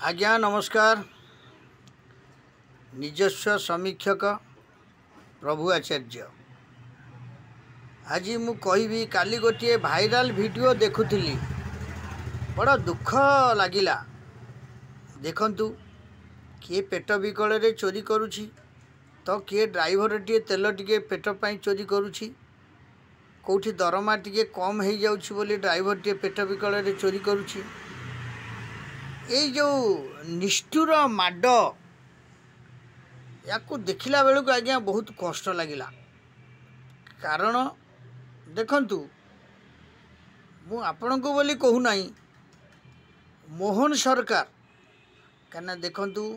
आज्ञा नमस्कार। निजस्व समीक्षक प्रभु आचार्य। आज मु कहबी काली गोटे भाइराल वीडियो देखुली, बड़ा दुख लगिला। देखंतु किए पेट विकल रे चोरी करुछि, तो किए ड्राइवर टे तेल टिके पेट पाई चोरी करुछि, कौटी दरमा टिके कम हो जाउछि बोली ड्राइवर टे पेट विकल रे चोरी करुछि। ये जो निष्ठुर माड या देखला बेलू को आज्ञा बहुत कष्ट लगिला। कारण देखंतु मु आपण को बोली कहू नहीं, मोहन सरकार कहना देखंतु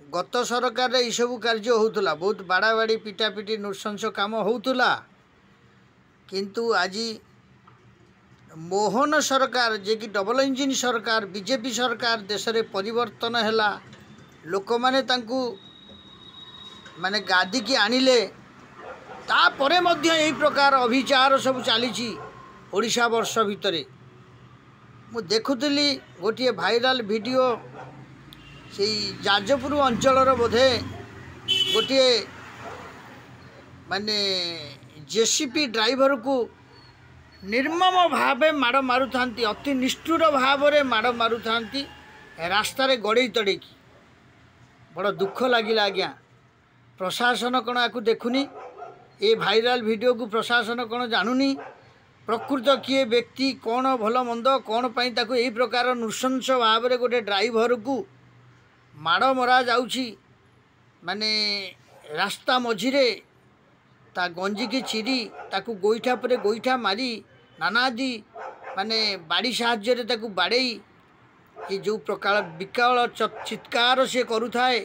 गत सरकार रे सब कार्य होउतला, बहुत बाड़ा बाड़ी पिटापिटी नृशंस काम होउतला, किंतु आज मोहन सरकार जे कि डबल इंजिन सरकार बीजेपी सरकार देश में परिवर्तन हैला, लोक माने तांकु माने गादी की आनिले, तापरे मध्य यही प्रकार अभिचार सब चली ओडिशा वर्ष भितरे। मु देखुली गोटे भाइराल वीडियो से जाजपुर अंचल बोधे गोटे माने जेसीपी ड्राइवर को निर्मम भावे माड़ मारू था, अति निष्ठुर भाव में माड़ मारू था रास्तार गड़े तड़ेकी। बड़ दुख लगिला आज्ञा। प्रशासन कौन आपको देखुनी, ये भाइराल वीडियो को प्रशासन कौन जानूनी, प्रकृत किए व्यक्ति कौन भल मंद कौन पाई ताको यही प्रकार नृशंस भाव में गोटे ड्राइवर को माड़ मरा जाउछि। माने रास्ता मझिरे ता गंजी की चिरी ताकू गोईठा पर गोईठा मारी नानादी माने बाड़ी साहाय्य ताकू बाड़ेई, ये जो प्रकार विकल चित्कार से करुथाए,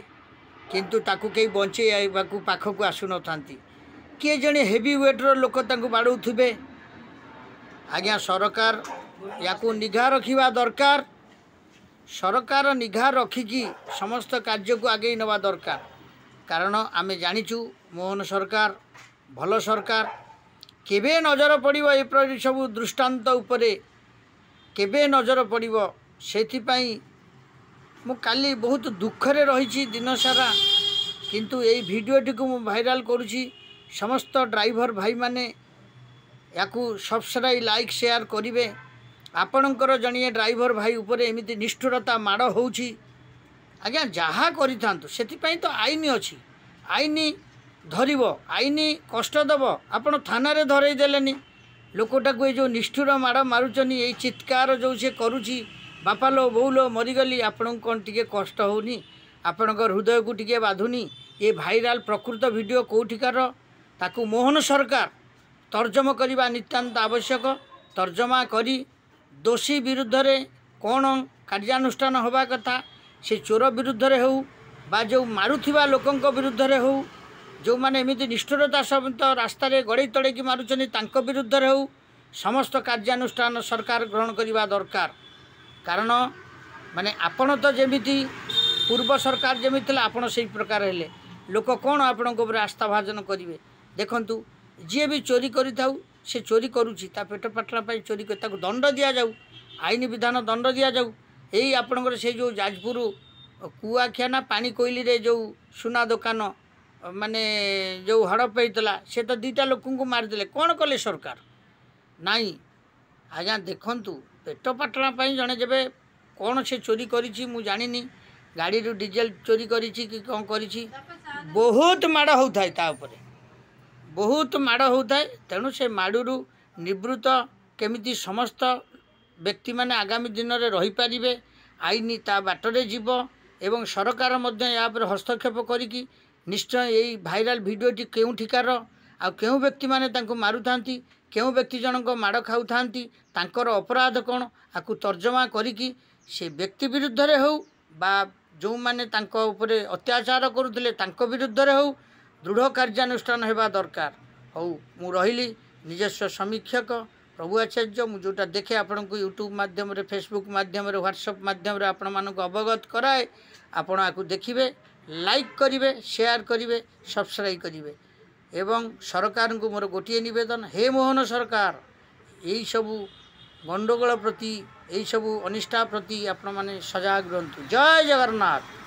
किंतु ताकू कई बंचे आइबाकू पाखकू आसु न थांती। किए जने हेवी वेटर लोक ताकू बाड़ौथिबे। आज्ञा सरकार याकू निघा रखिबा दरकार। सरकार निघा रखिकी समस्त कार्य को आगे नवा दरकार। कारण आमे जानिचु मोहन सरकार भल सरकार, केबे नजर पड़िबो ए सब दृष्टांत उपरे केबे नजर पड़िबो। सेथिपाई मु काली बहुत दुखरे रही दिन सारा, किंतु यही वीडियोटी को मु भाइराल करुछि। समस्त ड्राइवर भाई माने याकू सब्सक्राइब लाइक शेयर करिवे। आपणकर जणिए ड्राइवर भाई उपरे एमिति निष्ठुरता माड़ होउछि। आज्ञा जहा करिथांतु सेथिपाई तो आईन अछि, आईन धरिब, आईन कष्ट दब। आपण थाना रे धरई देलेनी लोकटा को, जो निष्ठुर माड़ मारुचनी, यही चित्कार जो से करुछि, बापा लो बोऊ लो मरीगली, आपण कौन टिके कष्ट होनी, आपणकर हृदय को टिके बाधुनी। ये भाइराल प्रकृत वीडियो कौटिकार ताकू मोहन सरकार तर्जमा करवा नितांत आवश्यक। तर्जमा करी दोषी विरुद्ध रे कौन कार्यानुष्ठान होबा कथा, से चोर विरुद्ध रे हो बा जो मारुथिबा लोकंक विरुद्ध रे हो, जो माने एमिति निष्ठुरता सहित रास्ता रे गड़े तड़े की मारुचनी तांक विरुद्ध रे हो, समस्त कार्यानुष्ठान सरकार ग्रहण करवा दरकार। कारण माने आपण तो जेमिति पूर्व सरकार जेमिति थिला आपण सेही प्रकार हेले, लोक कौन आपण को आस्था भाजन करिवे। देखंतु जी भी चोरी करि थाउ, से चोरी करुछि, ता पेट पाटला पाई चोरी कर ताको दंड दिया जाऊ, आईन विधान दंड दिया जाऊ। एई आपणकर से जो जाजपुर कुआखियाना पानी कोइली रे जो सुना दुकान माने जो हड़प होता, से तो दीटा लोक को मारिदे, कौन कले सरकार नाई। आज्ञा देखंतु पेट पाटला पाई जने जबे कौन से चोरी करिछि मु जानिनी, गाड़ी रू डीजेल चोरी करिछि कि कौन करिछि, बहुत माड़ होउथाय, ता ऊपर बहुत माड़ होउथाय। तेणु से माड़ू निवृत्त केमिति समस्त व्यक्ति माने आगामी दिन में रही पारिबे, आईन ता बाटरे जीव एवं सरकार मध्य या पर हस्तक्षेप करिकी निश्चय यही भाइराल वीडियोटी केउं ठिकार आ केउं व्यक्ति माने तांको मारुथांती, केउं व्यक्ति जनक माड़ खाउथांती, तांकर अपराध कौन आकु तर्जमा करिकी से व्यक्ति विरुद्ध रे हो बा जो माने तांको उपरे अत्याचार करुथिले तांको विरुद्ध रे हो दृढ़ कार्यानुष्ठान हेबा दरकार। हौ मु रहिली निजस्व समीक्षक प्रभु आचार्य। मु जोटा देखे आपण को यूट्यूब माध्यम रे, फेसबुक माध्यम रे, व्हाट्सएप माध्यम रे आपण मानक अवगत कराए। आपण आकु देखिबे, लाइक करिवे, शेयर करिवे, सब्सक्राइब करिवे। एवं सरकार को मोर गोटे निवेदन, हे मोहन सरकार यही सबू गंडगोल प्रति यही सब अनिष्ठा प्रति आपण मैंने सजग रुहतु। जय जगन्नाथ।